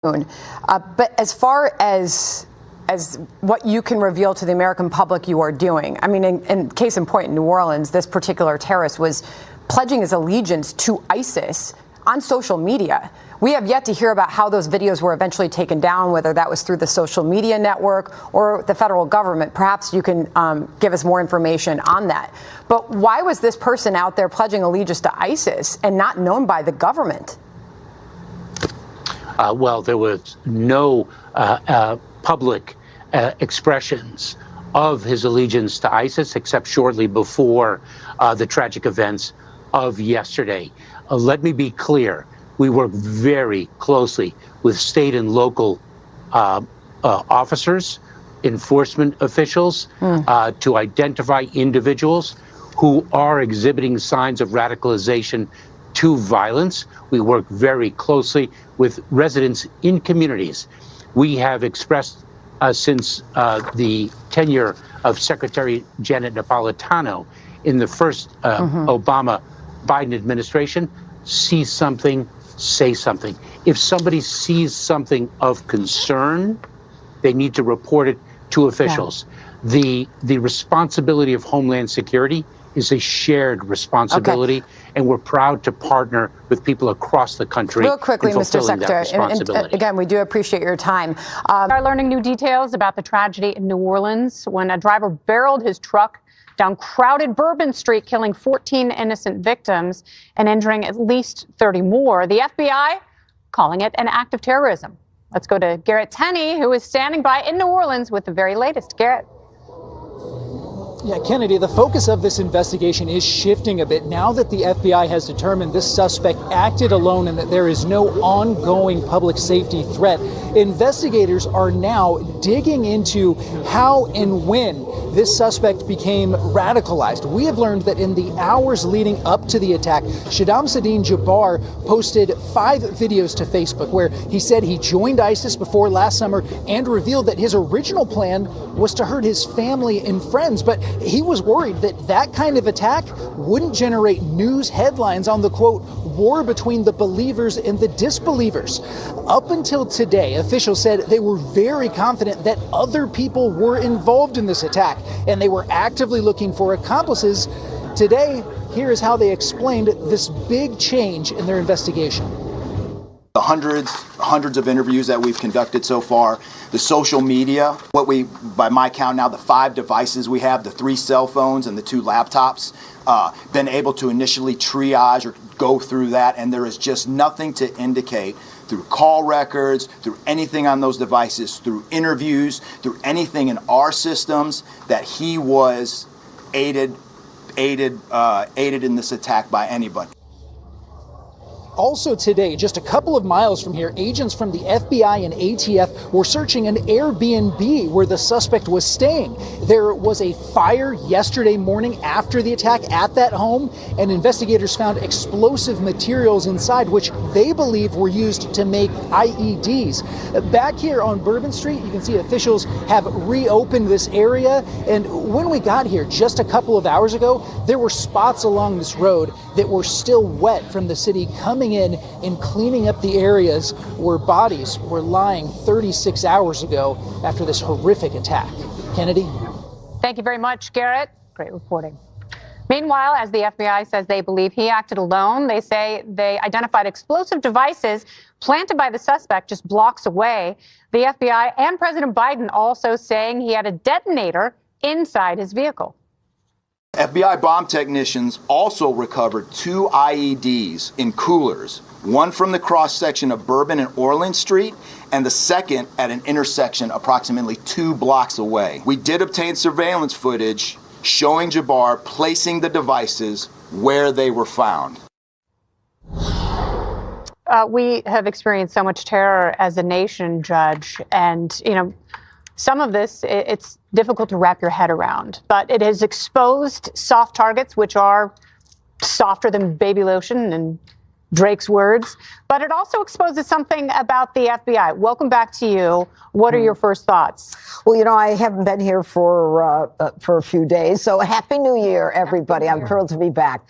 But as far as what you can reveal to the American public you are doing, I mean, in case in point, in New Orleans, this particular terrorist was pledging his allegiance to ISIS on social media. We have yet to hear about how those videos were eventually taken down, whether that was through the social media network or the federal government. Perhaps you can give us more information on that. But why was this person out there pledging allegiance to ISIS and not known by the government? Well, there was no public expressions of his allegiance to ISIS except shortly before the tragic events of yesterday. Let me be clear. We work very closely with state and local officers, enforcement officials, to identify individuals who are exhibiting signs of radicalization to violence. We work very closely with residents in communities. We have expressed since the tenure of Secretary Janet Napolitano in the first Obama-Biden administration, see something, say something. If somebody sees something of concern, they need to report it to officials. Yeah. The responsibility of Homeland Security is a shared responsibility, and we're proud to partner with people across the country. Real quickly, Mr. Secretary, and again, we do appreciate your time. We are learning new details about the tragedy in New Orleans when a driver barreled his truck down crowded Bourbon Street, killing 14 innocent victims and injuring at least 30 more. The FBI calling it an act of terrorism. Let's go to Garrett Tenney, who is standing by in New Orleans with the very latest. Garrett. Yeah, Kennedy, the focus of this investigation is shifting a bit now that the FBI has determined this suspect acted alone and that there is no ongoing public safety threat. Investigators are now digging into how and when this suspect became radicalized. We have learned that in the hours leading up to the attack, Shaddam Sadine Jabbar posted 5 videos to Facebook where he said he joined ISIS before last summer and revealed that his original plan was to hurt his family and friends. But he was worried that that kind of attack wouldn't generate news headlines on the, quote, war between the believers and the disbelievers. Up until today, officials said they were very confident that other people were involved in this attack and they were actively looking for accomplices. Today, here is how they explained this big change in their investigation. The hundreds of interviews that we've conducted so far, the social media, by my count now, the 5 devices we have, the 3 cell phones and the 2 laptops, been able to initially triage or go through that, and there is just nothing to indicate through call records, through anything on those devices, through interviews, through anything in our systems that he was aided in this attack by anybody. Also today, just a couple of miles from here, agents from the FBI and ATF were searching an Airbnb where the suspect was staying. There was a fire yesterday morning after the attack at that home, and investigators found explosive materials inside, which they believe were used to make IEDs. Back here on Bourbon Street, you can see officials have reopened this area, and when we got here just a couple of hours ago, there were spots along this road that were still wet from the city coming in and cleaning up the areas where bodies were lying 36 hours ago after this horrific attack. Kennedy? Thank you very much, Garrett. Great reporting. Meanwhile, as the FBI says they believe he acted alone, they say they identified explosive devices planted by the suspect just blocks away. The FBI and President Biden also saying he had a detonator inside his vehicle. FBI bomb technicians also recovered 2 IEDs in coolers, one from the cross-section of Bourbon and Orleans Street, and the second at an intersection approximately 2 blocks away. We did obtain surveillance footage showing Jabbar placing the devices where they were found. We have experienced so much terror as a nation, Judge, and, some of this, it's difficult to wrap your head around, but it has exposed soft targets, which are softer than baby lotion and Drake's words, but it also exposes something about the FBI. Welcome back to you. What are your first thoughts? Well, you know, I haven't been here for a few days, so Happy New Year, everybody. I'm thrilled to be back.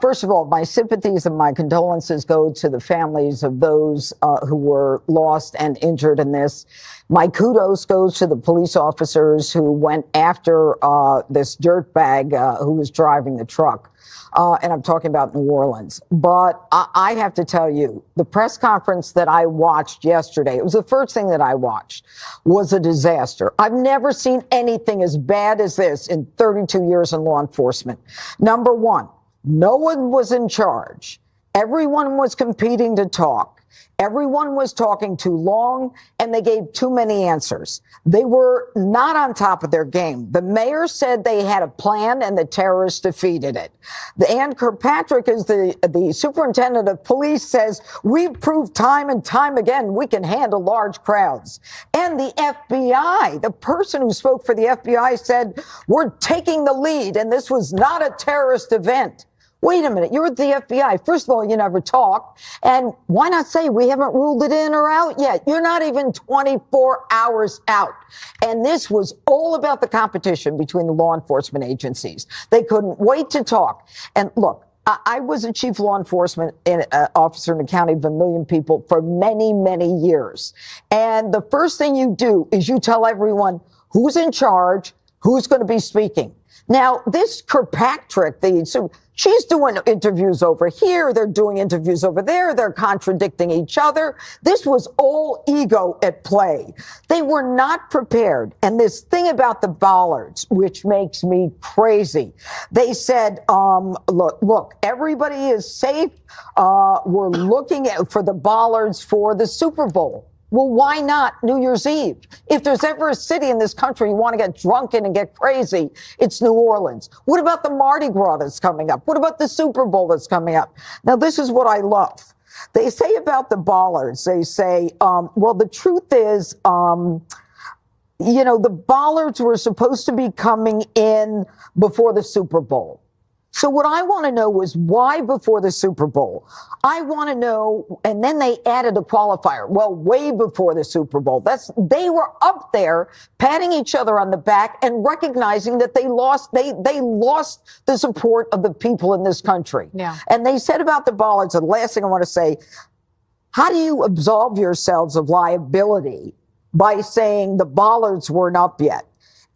First of all, my sympathies and my condolences go to the families of those who were lost and injured in this. My kudos goes to the police officers who went after this dirtbag who was driving the truck. And I'm talking about New Orleans. But I have to tell you, the press conference that I watched yesterday, it was the first thing that I watched, was a disaster. I've never seen anything as bad as this in 32 years in law enforcement. Number one, no one was in charge. Everyone was competing to talk. Everyone was talking too long, and they gave too many answers. They were not on top of their game. The mayor said they had a plan, and the terrorists defeated it. Ann Kirkpatrick, is the superintendent of police, says, we've proved time and time again we can handle large crowds. And the FBI, the person who spoke for the FBI, said, we're taking the lead, and this was not a terrorist event. Wait a minute, you're the FBI. First of all, you never talk. And why not say we haven't ruled it in or out yet? You're not even 24 hours out. And this was all about the competition between the law enforcement agencies. They couldn't wait to talk. And look, I was a chief law enforcement officer in a county of 1 million people for many, many years. And the first thing you do is you tell everyone who's in charge, who's going to be speaking. Now, this Kirkpatrick, she's doing interviews over here. They're doing interviews over there. They're contradicting each other. This was all ego at play. They were not prepared. And this thing about the bollards, which makes me crazy. They said, look, everybody is safe. We're looking for the bollards for the Super Bowl. Well, why not New Year's Eve? If there's ever a city in this country you want to get drunk in and get crazy, it's New Orleans. What about the Mardi Gras that's coming up? What about the Super Bowl that's coming up? Now, this is what I love. They say about the bollards, they say, well, the truth is, you know, the bollards were supposed to be coming in before the Super Bowl. So what I want to know is why before the Super Bowl? I want to know, and then they added a qualifier. Well, way before the Super Bowl. They were up there patting each other on the back and recognizing that they lost the support of the people in this country. Yeah. And they said about the bollards, and the last thing I want to say, how do you absolve yourselves of liability by saying the bollards weren't up yet?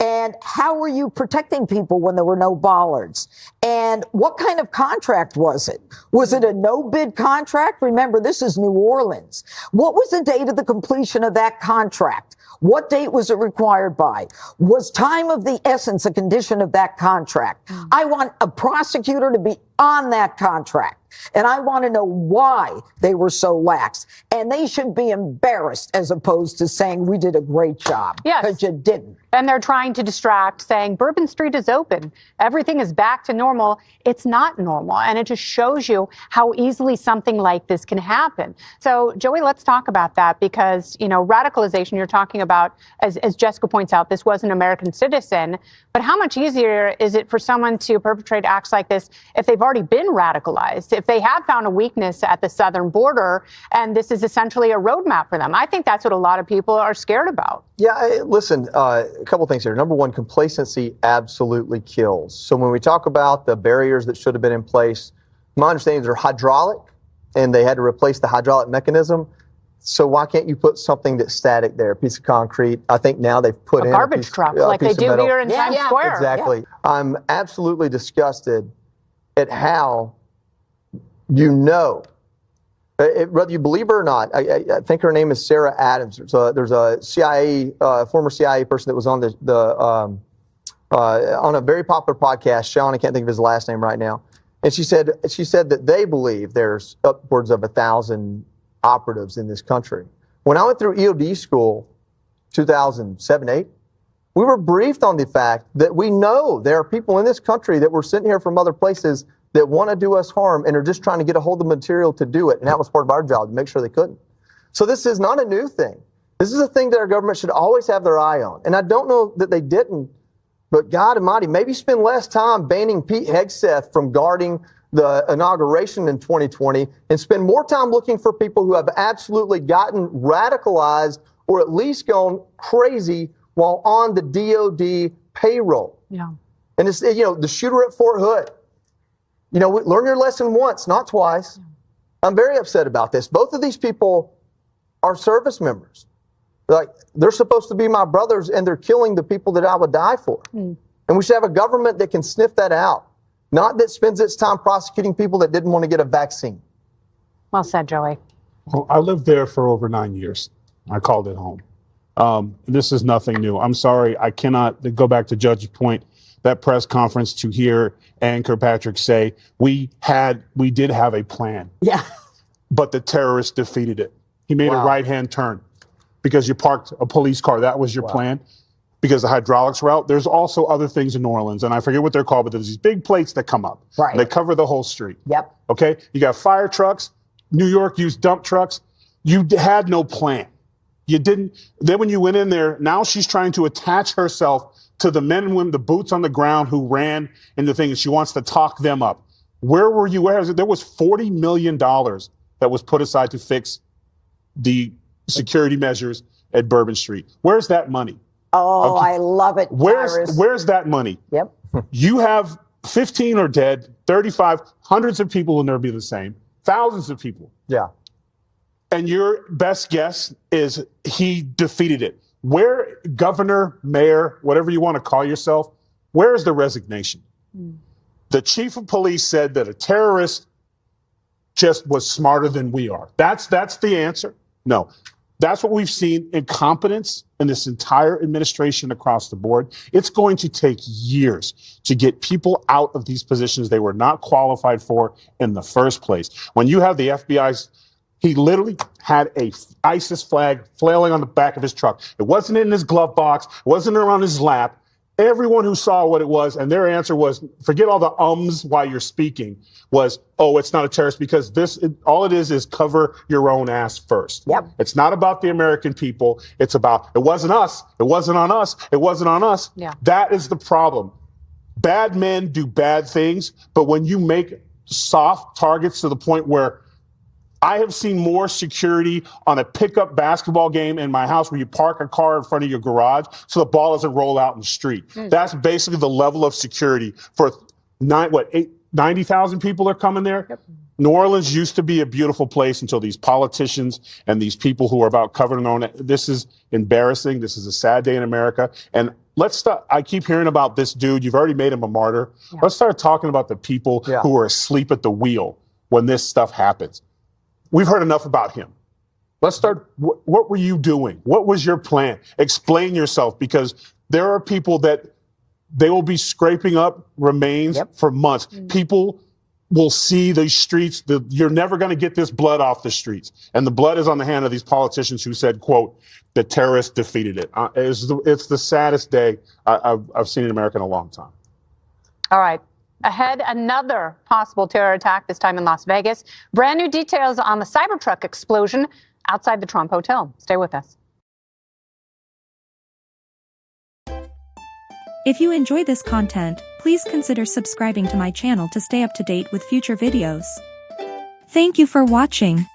And how were you protecting people when there were no bollards? And what kind of contract was it? Was it a no-bid contract? Remember, this is New Orleans. What was the date of the completion of that contract? What date was it required by? Was time of the essence a condition of that contract? I want a prosecutor to be on that contract. And I want to know why they were so lax. And they should be embarrassed as opposed to saying we did a great job. Yes. Because you didn't. And they're trying to distract, saying Bourbon Street is open. Everything is back to normal. It's not normal. And it just shows you how easily something like this can happen. So, Joey, let's talk about that because, you know, radicalization you're talking about, as Jessica points out, this was an American citizen. But how much easier is it for someone to perpetrate acts like this if they've already been radicalized, if they have found a weakness at the southern border, and this is essentially a roadmap for them? I think that's what a lot of people are scared about. Yeah, listen, a couple things here. Number one, complacency absolutely kills. So when we talk about the barriers that should have been in place, my understanding is they're hydraulic, and they had to replace the hydraulic mechanism. So why can't you put something that's static there, a piece of concrete? I think now they've put in a garbage truck, like they do here in Times Square. Exactly. Yeah. I'm absolutely disgusted at how, you know, whether you believe her or not, I think her name is Sarah Adams. There's a CIA, former CIA person that was on on a very popular podcast. Sean, I can't think of his last name right now. And she said that they believe there's upwards of 1,000 operatives in this country. When I went through EOD school, 2007-8, we were briefed on the fact that we know there are people in this country that were sitting here from other places that want to do us harm and are just trying to get a hold of material to do it. And that was part of our job, to make sure they couldn't. So this is not a new thing. This is a thing that our government should always have their eye on. And I don't know that they didn't, but God Almighty, maybe spend less time banning Pete Hegseth from guarding the inauguration in 2020 and spend more time looking for people who have absolutely gotten radicalized or at least gone crazy while on the DOD payroll. Yeah. And it's, the shooter at Fort Hood. Learn your lesson once, not twice. Yeah. I'm very upset about this. Both of these people are service members. They're supposed to be my brothers, and they're killing the people that I would die for. And we should have a government that can sniff that out, not that spends its time prosecuting people that didn't want to get a vaccine. Well said, Joey. Well, I lived there for over 9 years. I called it home. This is nothing new. I'm sorry, I cannot go back to Judge's point. That press conference to hear Ann Kirkpatrick say, we did have a plan. Yeah. But the terrorists defeated it. He made a right-hand turn because you parked a police car. That was your plan. Because the hydraulics were out. There's also other things in New Orleans, and I forget what they're called, but there's these big plates that come up. Right. They cover the whole street. Yep. Okay? You got fire trucks. New York used dump trucks. You had no plan. You didn't. Then when you went in there, now she's trying to attach herself to the men and women, the boots on the ground who ran in the thing, and she wants to talk them up. Where were you? There was $40 million that was put aside to fix the security measures at Bourbon Street. Where's that money? Oh, okay. I love it. Where's that money? Yep. You have 15 are dead, 35, hundreds of people will never be the same, thousands of people. Yeah. And your best guess is he defeated it. Where, governor, mayor, whatever you want to call yourself, where is the resignation? The chief of police said that a terrorist just was smarter than we are. That's the answer. No. That's what we've seen, incompetence in this entire administration across the board. It's going to take years to get people out of these positions they were not qualified for in the first place. When you have the FBI's, he literally had a ISIS flag flailing on the back of his truck. It wasn't in his glove box. It wasn't around his lap. Everyone who saw what it was, and their answer was, forget all the ums while you're speaking, was, oh, it's not a terrorist because all it is cover your own ass first. Yep. It's not about the American people. It's about, it wasn't us. It wasn't on us. It wasn't on us. Yeah. That is the problem. Bad men do bad things, but when you make soft targets to the point where I have seen more security on a pickup basketball game in my house where you park a car in front of your garage so the ball doesn't roll out in the street. That's basically the level of security for 90,000 people are coming there. Yep. New Orleans used to be a beautiful place until these politicians and these people who are about covering their own. This is embarrassing. This is a sad day in America. And let's start. I keep hearing about this dude. You've already made him a martyr. Yeah. Let's start talking about the people who are asleep at the wheel when this stuff happens. We've heard enough about him. Let's start. What were you doing? What was your plan? Explain yourself, because there are people that they will be scraping up remains for months. People will see the streets. You're never going to get this blood off the streets. And the blood is on the hand of these politicians who said, quote, the terrorists defeated it. It's the saddest day I've seen in America in a long time. All right. Ahead, another possible terror attack, this time in Las Vegas. Brand new details on the Cybertruck explosion outside the Trump Hotel. Stay with us. If you enjoy this content, please consider subscribing to my channel to stay up to date with future videos. Thank you for watching.